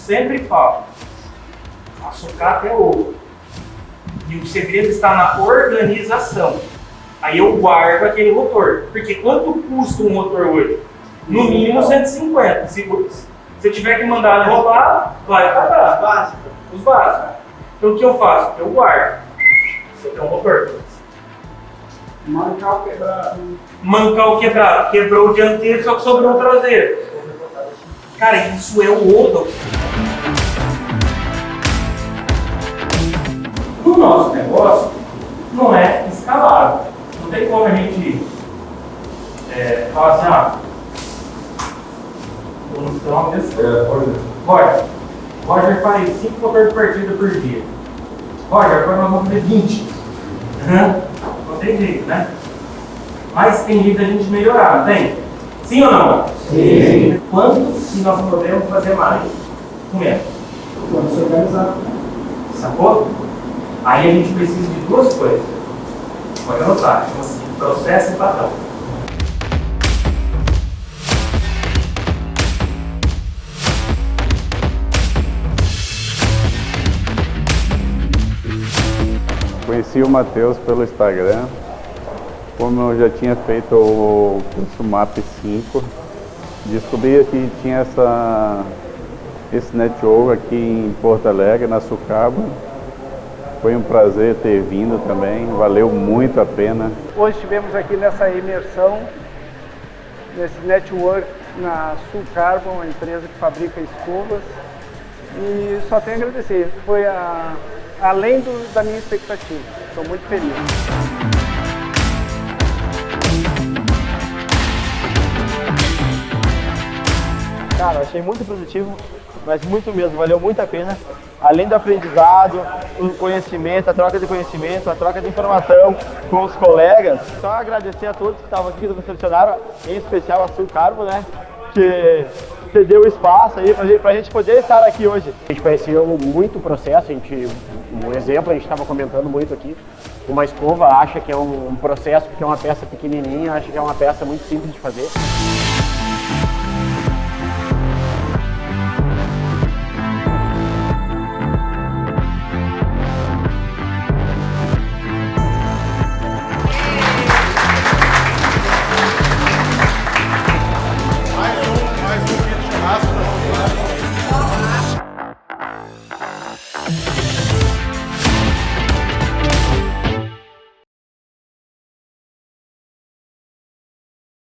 sempre falo, a sucata é ouro. E o segredo está na organização. Aí eu guardo aquele rotor. Porque quanto custa um rotor hoje? No mínimo 150. Se eu tiver que mandar enrolar, vai pagar. Os básicos. Então o que eu faço? Eu guardo. Você tem um rotor. Mancar o quebrado. Mancar o quebrado. Quebrou o dianteiro, só que sobrou o traseiro. Cara, isso é o ouro. No nosso negócio, não é escalável. Não tem como a gente falar assim, vamos ter uma vez. Roger faz 5 motores de partida por dia. Roger, agora nós vamos fazer 20. Não tem jeito, né? Mas tem jeito da gente melhorar, não tem? Sim ou não? Sim. Quanto que nós podemos fazer mais com menos? Quando se organizar. Sacou? Aí a gente precisa de duas coisas. Pode anotar, chama assim, processo e padrão. Conheci o Matheus pelo Instagram, como eu já tinha feito o curso MAP 5, descobri que tinha esse network aqui em Porto Alegre, na Sulcarbon. Foi um prazer ter vindo também, valeu muito a pena. Hoje estivemos aqui nessa imersão, nesse network na Sulcarbon, a empresa que fabrica escovas. E só tenho a agradecer, foi além da minha expectativa. Estou muito feliz. Cara, achei muito positivo, mas muito mesmo, valeu muito a pena. Além do aprendizado, o conhecimento, a troca de conhecimento, a troca de informação com os colegas. Só agradecer a todos que estavam aqui, que nos selecionaram, em especial a Sulcarbon, né? Que cedeu o espaço aí pra gente poder estar aqui hoje. A gente conheceu muito o processo, um exemplo, a gente estava comentando muito aqui. Uma escova acha que é um processo porque é uma peça pequenininha, acha que é uma peça muito simples de fazer.